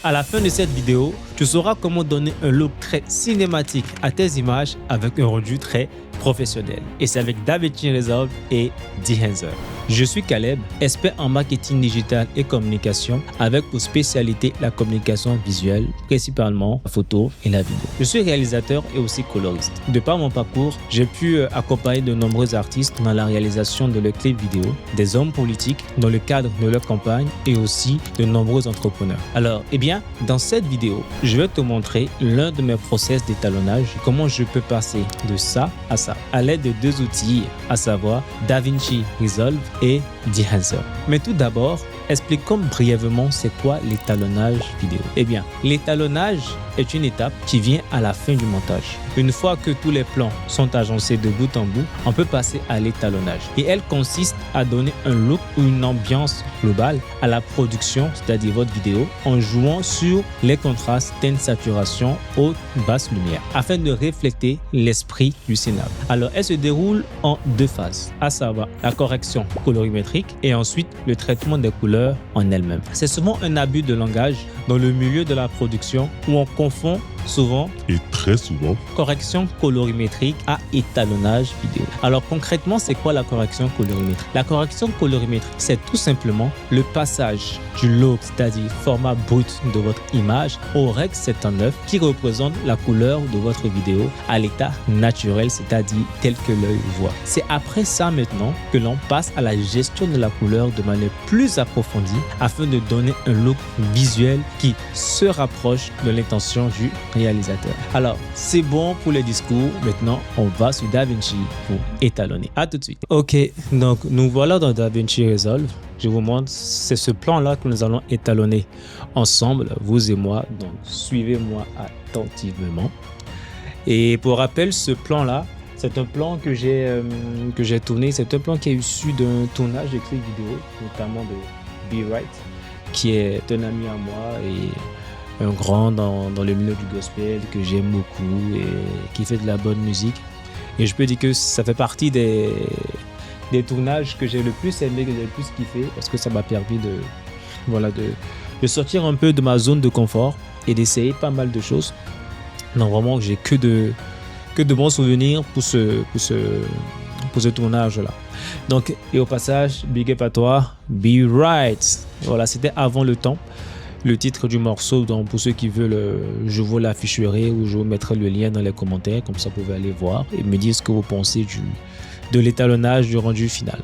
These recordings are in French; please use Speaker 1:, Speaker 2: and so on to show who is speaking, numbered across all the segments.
Speaker 1: À la fin de cette vidéo, tu sauras comment donner un look très cinématique à tes images avec un rendu très professionnel. Et c'est avec DaVinci Resolve et Dehancer. Je suis Caleb, expert en marketing digital et communication avec pour spécialité la communication visuelle, principalement la photo et la vidéo. Je suis réalisateur et aussi coloriste. De par mon parcours, j'ai pu accompagner de nombreux artistes dans la réalisation de leurs clips vidéo, des hommes politiques dans le cadre de leur campagne et aussi de nombreux entrepreneurs. Alors, dans cette vidéo, je vais te montrer l'un de mes process d'étalonnage, comment je peux passer de ça à ça, à l'aide de deux outils, à savoir DaVinci Resolve et Dehancer. Mais tout d'abord, expliquons brièvement c'est quoi l'étalonnage vidéo. L'étalonnage est une étape qui vient à la fin du montage. Une fois que tous les plans sont agencés de bout en bout, on peut passer à l'étalonnage. Et elle consiste à donner un look ou une ambiance globale à la production, c'est-à-dire votre vidéo, en jouant sur les contrastes, teintes, saturation, haute, basse lumière, afin de refléter l'esprit du scénario. Alors, elle se déroule en deux phases, à savoir la correction colorimétrique et ensuite le traitement des couleurs en elles-mêmes. C'est souvent un abus de langage dans le milieu de la production où on confond souvent
Speaker 2: et très souvent
Speaker 1: correction colorimétrique à étalonnage vidéo. Alors concrètement, c'est quoi la correction colorimétrique? La correction colorimétrique, c'est tout simplement le passage du look, c'est-à-dire format brut de votre image, au Rec 709 qui représente la couleur de votre vidéo à l'état naturel, c'est-à-dire tel que l'œil voit. C'est après ça maintenant que l'on passe à la gestion de la couleur de manière plus approfondie afin de donner un look visuel qui se rapproche de l'intention du réalisateur. Alors, c'est bon pour les discours. Maintenant, on va sur DaVinci pour étalonner. À tout de suite. Ok, donc nous voilà dans DaVinci Resolve. Je vous montre, c'est ce plan-là que nous allons étalonner ensemble, vous et moi. Donc, suivez-moi attentivement. Et pour rappel, ce plan-là, c'est un plan que j'ai tourné. C'est un plan qui est issu d'un tournage de clips vidéo, notamment de Be Right, qui est un ami à moi et un grand dans le milieu du gospel que j'aime beaucoup et qui fait de la bonne musique. Et je peux dire que ça fait partie des tournages que j'ai le plus aimé, que j'ai le plus kiffé, parce que ça m'a permis de sortir un peu de ma zone de confort et d'essayer pas mal de choses. Non, vraiment, j'ai que de bons souvenirs pour ce tournage-là. Donc, et au passage, big up à toi, Be Right. Voilà, c'était Avant le temps. Le titre du morceau, donc pour ceux qui veulent, je vous l'afficherai ou je vous mettrai le lien dans les commentaires, comme ça vous pouvez aller voir et me dire ce que vous pensez de l'étalonnage du rendu final.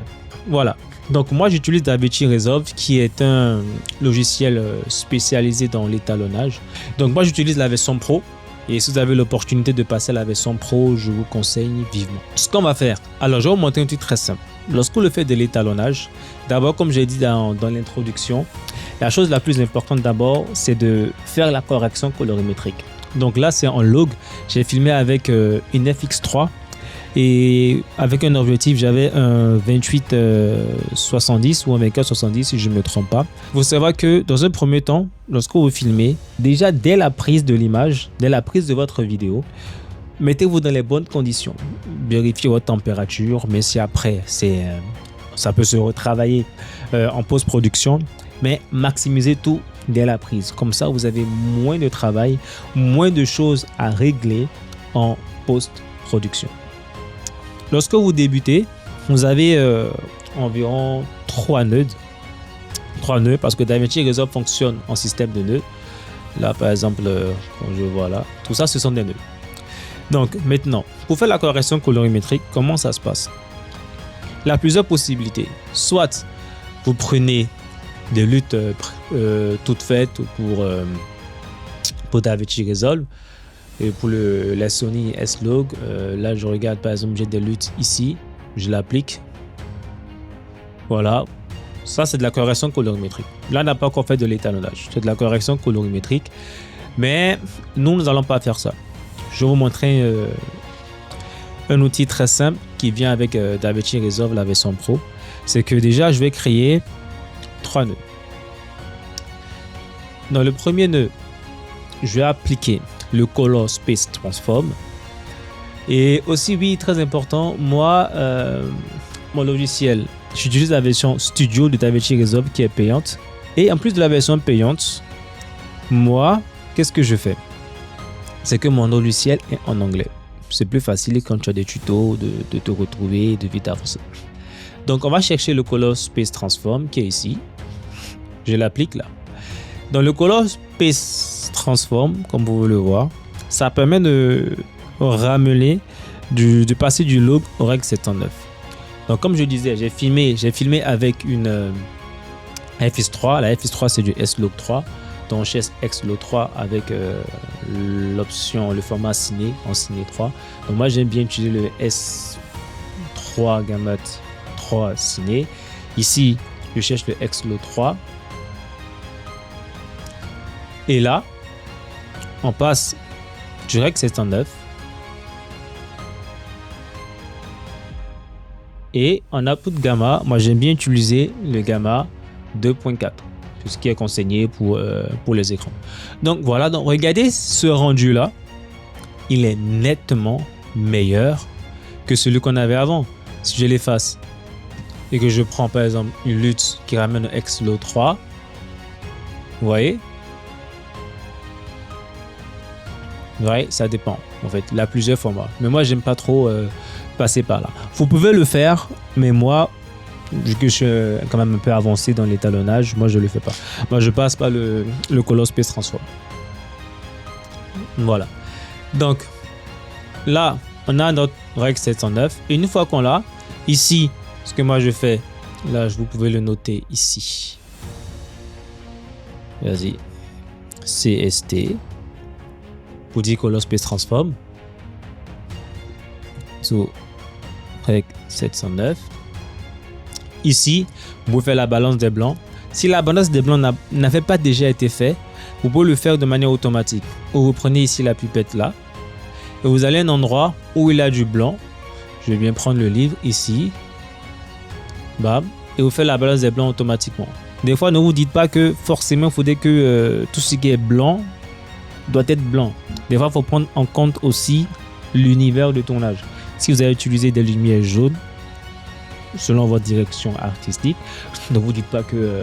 Speaker 1: Voilà, donc moi j'utilise DaVinci Resolve qui est un logiciel spécialisé dans l'étalonnage. Donc moi j'utilise la version Pro et si vous avez l'opportunité de passer à la version Pro, je vous conseille vivement. Ce qu'on va faire, alors je vais vous montrer un truc très simple. Lorsqu'on le fait de l'étalonnage, d'abord comme j'ai dit dans l'introduction, la chose la plus importante d'abord, c'est de faire la correction colorimétrique. Donc là, c'est en log. J'ai filmé avec une FX3 et avec un objectif, j'avais un 28-70 ou un 24-70 si je ne me trompe pas. Vous savez que dans un premier temps, lorsque vous filmez, déjà dès la prise de l'image, dès la prise de votre vidéo, mettez-vous dans les bonnes conditions. Vérifiez votre température, mais si après, ça peut se retravailler en post-production. Mais maximisez tout dès la prise. Comme ça, vous avez moins de travail, moins de choses à régler en post-production. Lorsque vous débutez, vous avez environ 3 nœuds. 3 nœuds parce que DaVinci Resolve fonctionne en système de nœuds. Là, par exemple, comme je vois là, tout ça, ce sont des nœuds. Donc, maintenant, pour faire la correction colorimétrique, comment ça se passe? Il y a plusieurs possibilités. Soit vous prenez des luttes toutes faites pour DaVinci Resolve et pour la Sony S-Log. Là, je regarde par exemple, j'ai des luttes ici, je l'applique. Voilà, ça c'est de la correction colorimétrique. Là, on n'a pas encore fait de l'étalonnage, c'est de la correction colorimétrique, mais nous n'allons pas faire ça. Je vais vous montrer un outil très simple qui vient avec DaVinci Resolve, la version Pro. C'est que déjà, je vais créer 3 nœuds. Dans le premier nœud, je vais appliquer le Color Space Transform. Et aussi, oui, très important, moi, mon logiciel, j'utilise la version Studio de DaVinci Resolve qui est payante. Et en plus de la version payante, moi, qu'est-ce que je fais? C'est que mon logiciel est en anglais. C'est plus facile quand tu as des tutos de te retrouver, de vite avancer. Donc, on va chercher le Color Space Transform qui est ici. Je l'applique là. Dans le Color Space Transform, comme vous pouvez le voir, ça permet de ramener, de passer du log au Rec 709. Donc, comme je disais, j'ai filmé avec une FX3. La FX3, c'est du S-Log 3. Donc, chez X-Log 3 avec l'option, le format ciné en ciné 3. Donc, moi, j'aime bien utiliser le S3 Gamut 3 ciné. Ici, je cherche le X-Log 3. Et là, on passe du Rec 709. Et en output gamma, moi j'aime bien utiliser le gamma 2.4, ce qui est conseillé pour les écrans. Donc voilà, donc regardez ce rendu là, il est nettement meilleur que celui qu'on avait avant. Si je l'efface et que je prends par exemple une lutte qui ramène un X-Log 3, vous voyez, ouais, ça dépend en fait, il y a plusieurs formats, mais moi j'aime pas trop passer par là. Vous pouvez le faire, mais moi, vu que je suis quand même un peu avancé dans l'étalonnage, moi je le fais pas. Moi je passe par le Color Space Transform. Voilà. Donc là, on a notre Rec 709 et une fois qu'on l'a, ici, ce que moi je fais, là vous pouvez le noter ici. Vas-y. CST pour dire Color Space Transform. So, Rec 709. Ici, vous pouvez faire la balance des blancs. Si la balance des blancs n'avait pas déjà été faite, vous pouvez le faire de manière automatique. Ou vous prenez ici la pipette là, et vous allez à un endroit où il a du blanc. Je vais bien prendre le livre ici. Bam. Et vous faites la balance des blancs automatiquement. Des fois, ne vous dites pas que forcément, il faudrait que tout ce qui est blanc doit être blanc. Des fois, il faut prendre en compte aussi l'univers de tournage. Si vous avez utilisé des lumières jaunes, selon votre direction artistique, ne vous dites pas que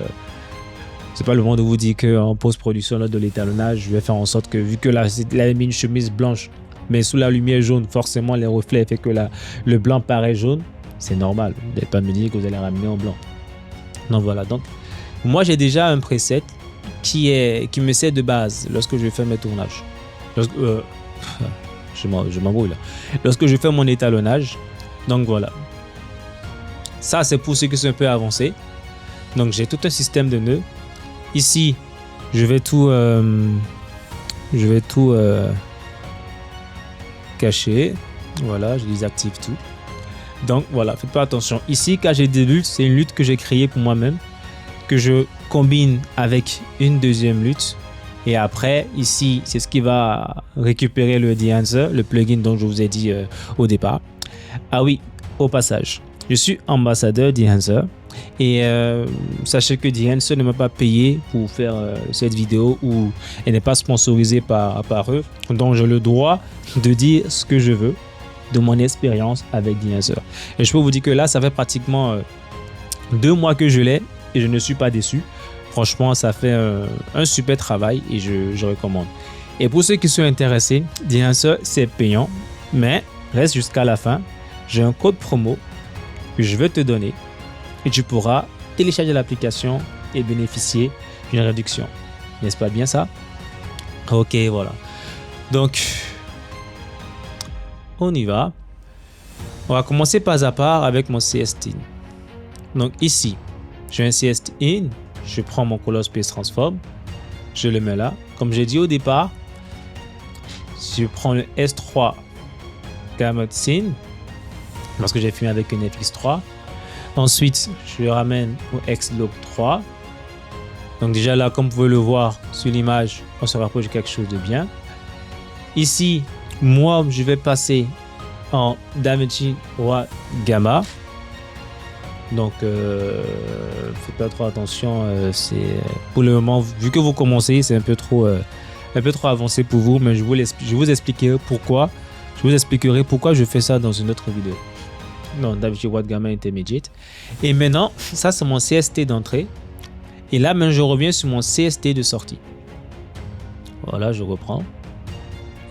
Speaker 1: c'est pas le moment de vous dire qu'en post-production de l'étalonnage, je vais faire en sorte que, vu que là, il a mis une chemise blanche, mais sous la lumière jaune, forcément, les reflets font que le blanc paraît jaune. C'est normal. Vous n'allez pas me dire que vous allez ramener en blanc. Donc voilà. Donc, moi, j'ai déjà un preset qui me sert de base lorsque je fais mes tournages. Je m'embrouille là. Lorsque je fais mon étalonnage, donc voilà. Ça, c'est pour ceux qui sont un peu avancés. Donc, j'ai tout un système de nœuds. Ici, je vais tout cacher. Voilà, je désactive tout. Donc, voilà, faites pas attention. Ici, quand j'ai des luttes, c'est une lutte que j'ai créée pour moi-même, que je combine avec une deuxième lutte. Et après, ici, c'est ce qui va récupérer le Dehancer, le plugin dont je vous ai dit au départ. Ah oui, au passage, je suis ambassadeur Dehancer. Et sachez que Dehancer ne m'a pas payé pour faire cette vidéo, ou elle n'est pas sponsorisée par eux. Donc, j'ai le droit de dire ce que je veux de mon expérience avec Dehancer. Et je peux vous dire que là, ça fait pratiquement 2 mois que je l'ai et je ne suis pas déçu. Franchement, ça fait un super travail et je recommande. Et pour ceux qui sont intéressés, Dehancer, c'est payant, mais reste jusqu'à la fin. J'ai un code promo que je vais te donner et tu pourras télécharger l'application et bénéficier d'une réduction. N'est-ce pas bien ça? Ok, voilà. Donc, on y va. On va commencer pas à part avec mon CST. Donc ici, j'ai un CST in. Je prends mon Color Space Transform, je le mets là. Comme j'ai dit au départ, je prends le S3 Gamut Scene parce que j'ai filmé avec une FX3. Ensuite, je le ramène au X-Log 3. Donc déjà là, comme vous pouvez le voir sur l'image, on se rapproche de quelque chose de bien. Ici, moi, je vais passer en DaVinci Roi Gamma. Donc, faites pas trop attention. C'est pour le moment, vu que vous commencez, c'est un peu trop avancé pour vous. Mais je vous expliquerai pourquoi. Je vous expliquerai pourquoi je fais ça dans une autre vidéo. Non, DaVinci Roi Gamma Intermediate. Et maintenant, ça c'est mon CST d'entrée. Et là, maintenant, je reviens sur mon CST de sortie. Voilà, je reprends.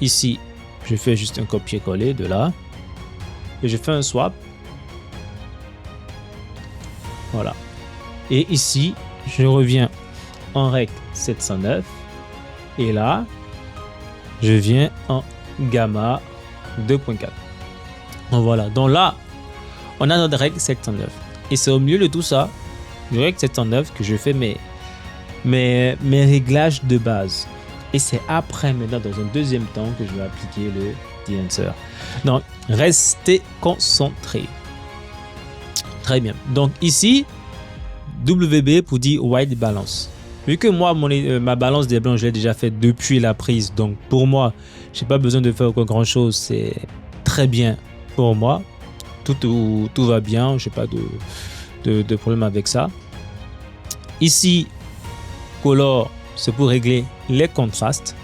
Speaker 1: Ici, je fais juste un copier-coller de là. Et je fais un swap. Voilà. Et ici, je reviens en rec 709. Et là, je viens en gamma 2.4. Voilà. Donc là, on a notre rec 709. Et c'est au milieu de tout ça, du rec 709, que je fais mes réglages de base. Et c'est après, maintenant, dans un deuxième temps, que je vais appliquer le de-enhancer. Donc, restez concentrés. Très bien. Donc ici, WB pour dire white balance. Vu que moi, ma balance des blancs, je l'ai déjà fait depuis la prise. Donc pour moi, je n'ai pas besoin de faire grand chose. C'est très bien pour moi. Tout va bien. Je n'ai pas de problème avec ça. Ici, color, c'est pour régler les contrastes.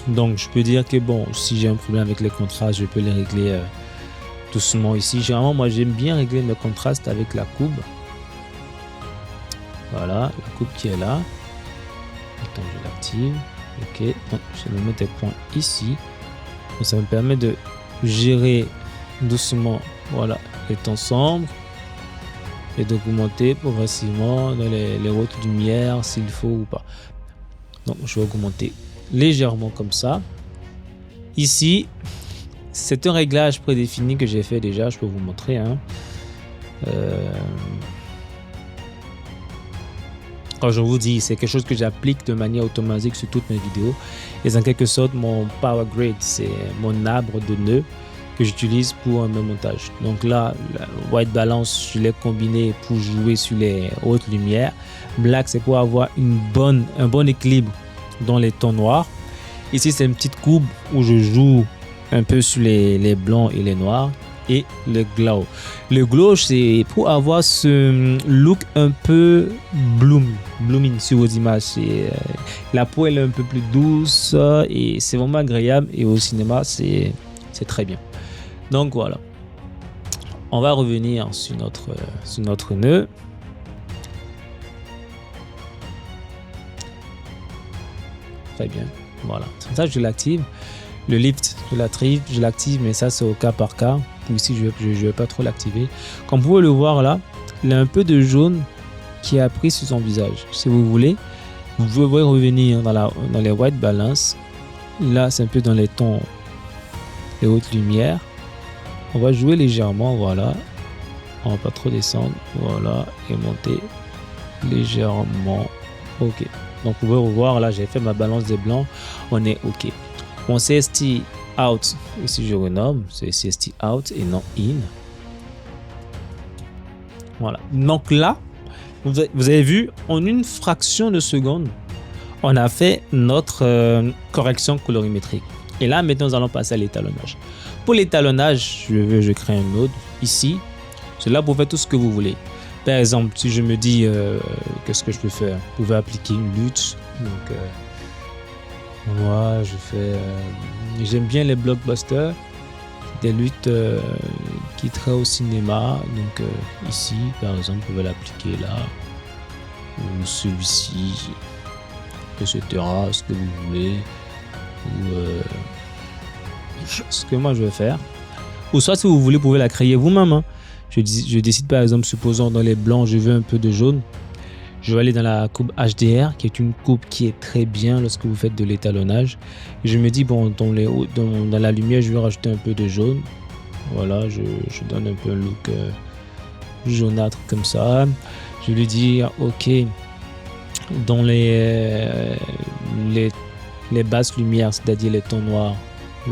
Speaker 1: Donc je peux dire que bon, si j'ai un problème avec les contrastes, je peux les régler doucement ici. Généralement, moi j'aime bien régler mes contrastes avec la courbe. Voilà, la courbe qui est là. Attends, je l'active. Ok, donc je vais mettre des points ici. Donc, ça me permet de gérer doucement, voilà, les tons sombres et d'augmenter progressivement dans les hautes lumières s'il faut ou pas. Donc je vais augmenter légèrement comme ça. Ici, c'est un réglage prédéfini que j'ai fait déjà, je peux vous montrer. Hein. Quand je vous dis, c'est quelque chose que j'applique de manière automatique sur toutes mes vidéos. Et en quelque sorte, mon power grid, c'est mon arbre de nœuds que j'utilise pour mes montages. Donc là, la white balance, je l'ai combiné pour jouer sur les hautes lumières. Black, c'est pour avoir un bon équilibre dans les tons noirs. Ici, c'est une petite courbe où je joue un peu sur les blancs et les noirs. Et le glow. Le glow, c'est pour avoir ce look un peu blooming sur vos images. La peau elle est un peu plus douce et c'est vraiment agréable. Et au cinéma, c'est très bien. Donc voilà. On va revenir sur notre nœud. Très bien. Voilà. Comme ça, je l'active. Le lift, je l'active, mais ça, c'est au cas par cas. Ici, je ne vais pas trop l'activer. Comme vous pouvez le voir là, il a un peu de jaune qui a pris sur son visage. Si vous voulez, vous pouvez revenir dans les white balance. Là, c'est un peu dans les tons, les hautes lumières. On va jouer légèrement, voilà. On va pas trop descendre, voilà, et monter légèrement. Ok. Donc, vous pouvez revoir, là, j'ai fait ma balance des blancs. On est ok. Mon CST out, ici je renomme, c'est CST out et non in. Voilà. Donc là, vous avez vu, en une fraction de seconde, on a fait notre correction colorimétrique. Et là, maintenant, nous allons passer à l'étalonnage. Pour l'étalonnage, je crée un node ici. C'est là pour faire tout ce que vous voulez. Par exemple, si je me dis, qu'est-ce que je peux faire? Vous pouvez appliquer une lutte. Donc, moi, je fais. J'aime bien les blockbusters, des luttes qui traitent au cinéma. Donc, ici, par exemple, vous pouvez l'appliquer là, ou celui-ci, etc. Ce que vous voulez, ou ce que moi je vais faire. Ou soit, si vous voulez, vous pouvez la créer vous-même. Hein. Je décide, par exemple, supposons dans les blancs, je veux un peu de jaune. Je vais aller dans la courbe HDR, qui est une courbe qui est très bien lorsque vous faites de l'étalonnage. Je me dis, bon, dans la lumière, je vais rajouter un peu de jaune. Voilà, je donne un peu un look jaunâtre comme ça. Je lui dis, ok, dans les basses lumières, c'est-à-dire les tons noirs,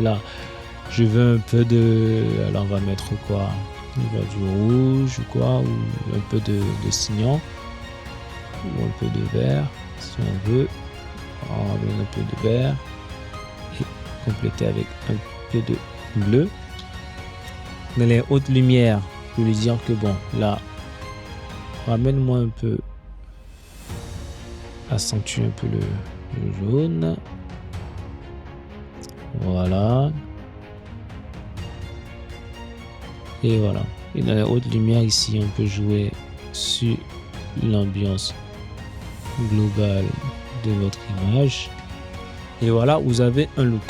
Speaker 1: là, je veux un peu de... Alors, on va mettre quoi? Il va du rouge ou quoi, ou un peu de cyan. Ou un peu de vert si on veut. On va mettre un peu de vert et compléter avec un peu de bleu. Dans les hautes lumières, je vais lui dire que bon, là, ramène-moi un peu, accentue un peu le jaune. Voilà. Et voilà. Et dans les hautes lumières ici, on peut jouer sur l'ambiance globale de votre image. Et voilà, vous avez un look.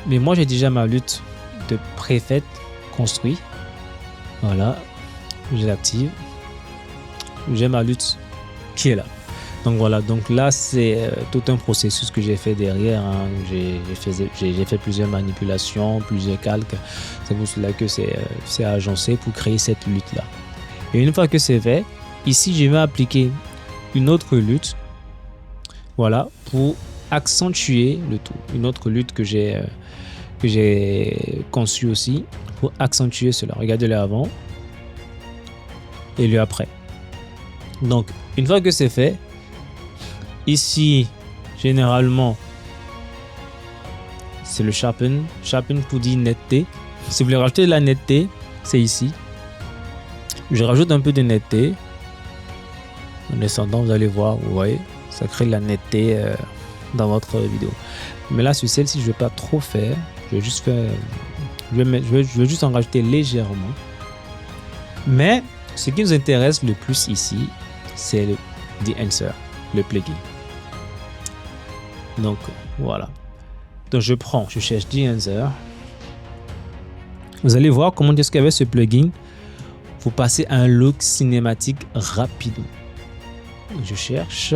Speaker 1: Mais moi, j'ai déjà ma lutte de préfète construit. Voilà, je l'active. J'ai ma lutte qui est là. Donc voilà, donc là, c'est tout un processus que j'ai fait derrière. Hein. J'ai fait plusieurs manipulations, plusieurs calques. C'est pour cela que c'est agencé pour créer cette lutte-là. Et une fois que c'est fait, ici, je vais appliquer une autre lutte. Voilà, pour accentuer le tout. Une autre lutte que j'ai conçue aussi pour accentuer cela. Regardez-le avant et le après. Donc, une fois que c'est fait, ici, généralement, c'est le sharpen. Sharpen pour dire netteté. Si vous voulez rajouter de la netteté, c'est ici. Je rajoute un peu de netteté. En descendant, vous allez voir, vous voyez, ça crée de la netteté dans votre vidéo. Mais là, sur celle-ci, je ne vais pas trop faire. Je vais juste faire. Je vais juste en rajouter légèrement. Mais ce qui nous intéresse le plus ici, c'est le Enhancer, le plugin. Donc voilà. Donc je cherche Enhancer. Vous allez voir comment est-ce qu'avec ce plugin, vous passez à un look cinématique rapide. Je cherche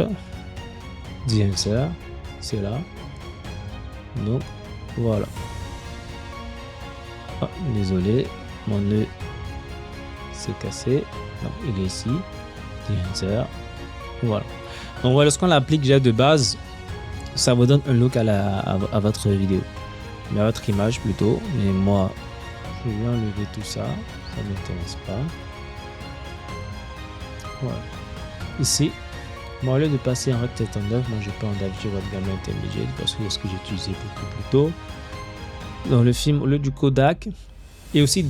Speaker 1: Enhancer, c'est là. Donc voilà. Oh, désolé, mon nœud s'est cassé. Non, il est ici. Enhancer. Voilà. Donc voilà, lorsqu'on l'applique déjà de base, ça vous donne un look à votre vidéo, mais à votre image plutôt. Mais moi, je vais enlever tout ça, ça ne m'intéresse pas. Voilà. Ici, moi, au lieu de passer en rectangle en 9, moi je peux en afficher votre gamme intermédiaire parce que c'est ce que j'ai utilisé beaucoup plus tôt. Dans le film, au lieu du Kodak, et aussi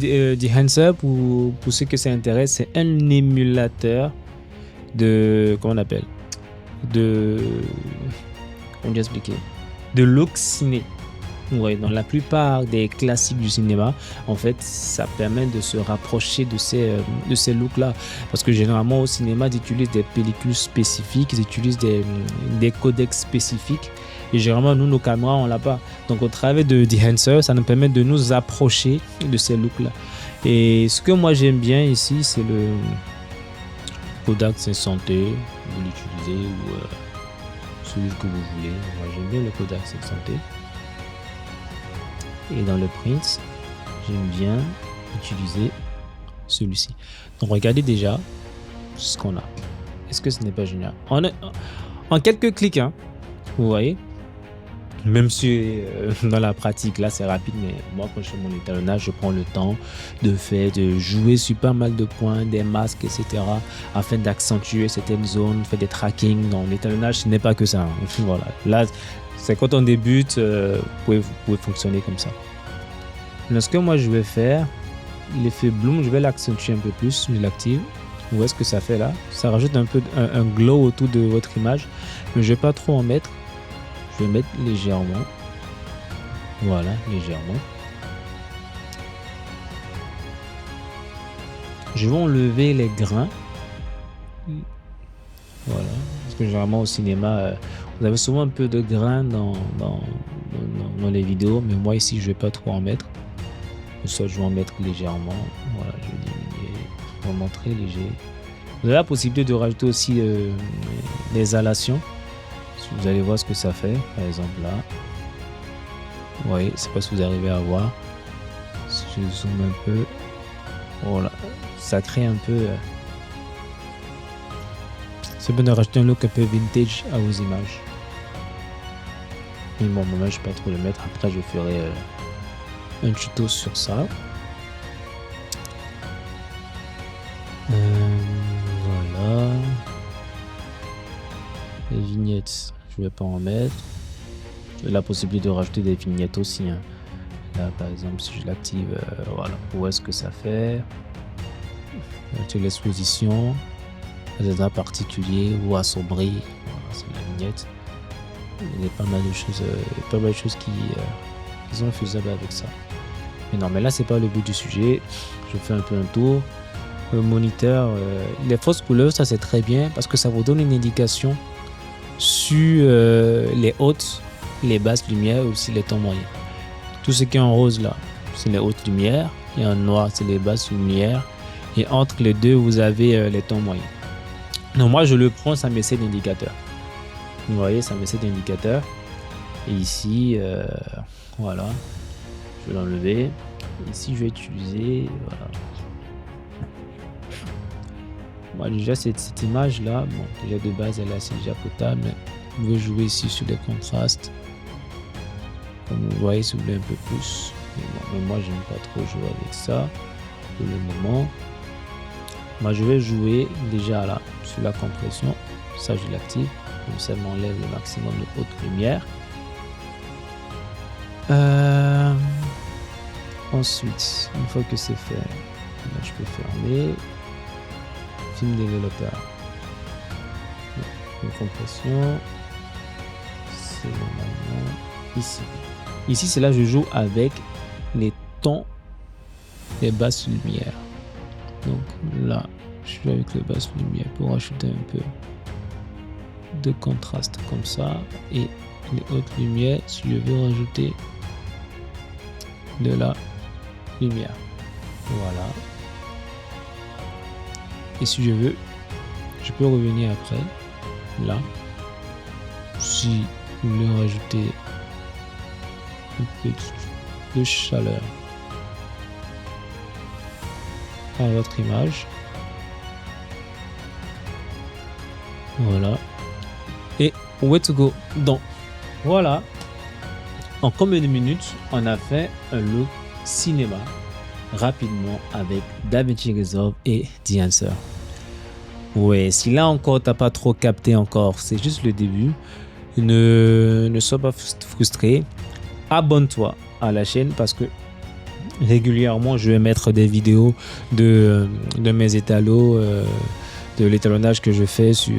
Speaker 1: Enhancer, pour ceux que ça intéresse, c'est un émulateur de, comment on appelle, comment expliquer, de look ciné. Ouais, dans la plupart des classiques du cinéma, en fait, ça permet de se rapprocher de ces looks-là. Parce que généralement, au cinéma, ils utilisent des pellicules spécifiques, ils utilisent des codecs spécifiques. Et généralement, nous, nos caméras, on l'a pas. Donc, au travers de Enhancer, ça nous permet de nous approcher de ces looks-là. Et ce que moi, j'aime bien ici, c'est le Kodak 500T. Vous l'utilisez ou celui que vous voulez. Moi, j'aime bien le Kodak 500T. Et dans le print, j'aime bien utiliser celui-ci. Donc regardez déjà ce qu'on a. Est-ce que ce n'est pas génial? En quelques clics, hein, vous voyez. Même si dans la pratique là c'est rapide, mais moi quand je fais mon étalonnage, je prends le temps de jouer sur pas mal de points, des masques, etc. afin d'accentuer certaines zones, faire des tracking. Dans l'étalonnage, ce n'est pas que ça. Hein. Voilà. Là, c'est quand on débute, vous pouvez fonctionner comme ça. Mais ce que moi je vais faire, l'effet bloom, je vais l'accentuer un peu plus, je l'active. Où est-ce que ça fait là? Ça rajoute un peu un glow autour de votre image, mais je vais pas trop en mettre. Je vais mettre légèrement. Voilà, légèrement. Je vais enlever les grains. Voilà, parce que généralement au cinéma, vous avez souvent un peu de grains dans les vidéos, mais moi ici je vais pas trop en mettre. Soit je vais en mettre légèrement. Voilà, je vais diminuer, vraiment très léger. Vous avez la possibilité de rajouter aussi des halations. Si vous allez voir ce que ça fait, par exemple là. Vous voyez, c'est pas ce que vous arrivez à voir. Si je zoome un peu, voilà, ça crée un peu. C'est bien de rajouter un look un peu vintage à vos images. Mais bon, moi je ne vais pas trop le mettre. Après, je ferai un tuto sur ça. Voilà. Les vignettes, je vais pas en mettre. J'ai la possibilité de rajouter des vignettes aussi. Hein. Là, par exemple, si je l'active, voilà, où est-ce que ça fait? L'exposition, les états particuliers ou assombris. Voilà, c'est la vignette. Il y a pas mal de choses qui sont faisables avec ça. Mais non, mais là, c'est pas le but du sujet. Je fais un peu un tour. Le moniteur, les fausses couleurs, ça c'est très bien parce que ça vous donne une indication sur les hautes les basses lumières ou aussi les tons moyens. Tout ce qui est en rose là, c'est les hautes lumières, et en noir, c'est les basses lumières, et entre les deux, vous avez les tons moyens. Donc moi, je le prends, ça met 7 indicateurs. Vous voyez, ça met 7 indicateurs. Et ici, voilà, je vais l'enlever. Ici, je vais utiliser, voilà. Moi, déjà, cette image-là, bon, déjà de base, elle est assez déjà potable. Mais vous pouvez jouer ici sur les contrastes. Comme vous voyez, si vous voulez un peu plus. Mais moi, je n'aime pas trop jouer avec ça pour le moment. Moi, je vais jouer déjà là sur la compression. Ça, je l'active. Comme ça, m'enlève le maximum de haute lumière. Ensuite, une fois que c'est fait, là, je peux fermer. Film développeur. Une compression. C'est normalement ici. Ici, c'est là que je joue avec les tons des basses lumières. Donc là, je suis avec les basses lumières pour ajouter un peu de contraste comme ça. Et les hautes lumières, si je veux rajouter de la lumière. Voilà. Et si je veux, je peux revenir après. Là. Si vous voulez rajouter un peu de chaleur à votre image. Voilà. Et way to go. Donc, voilà. En combien de minutes on a fait un look cinéma rapidement avec DaVinci Resolve et The Answer. Ouais, si là encore t'as pas trop capté encore, c'est juste le début. Ne sois pas frustré. Abonne-toi à la chaîne parce que régulièrement je vais mettre des vidéos de mes étalos, de l'étalonnage que je fais sur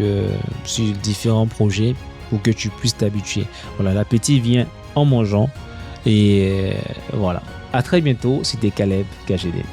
Speaker 1: différents projets pour que tu puisses t'habituer. Voilà, l'appétit vient en mangeant et voilà. À très bientôt, c'était Caleb KGD.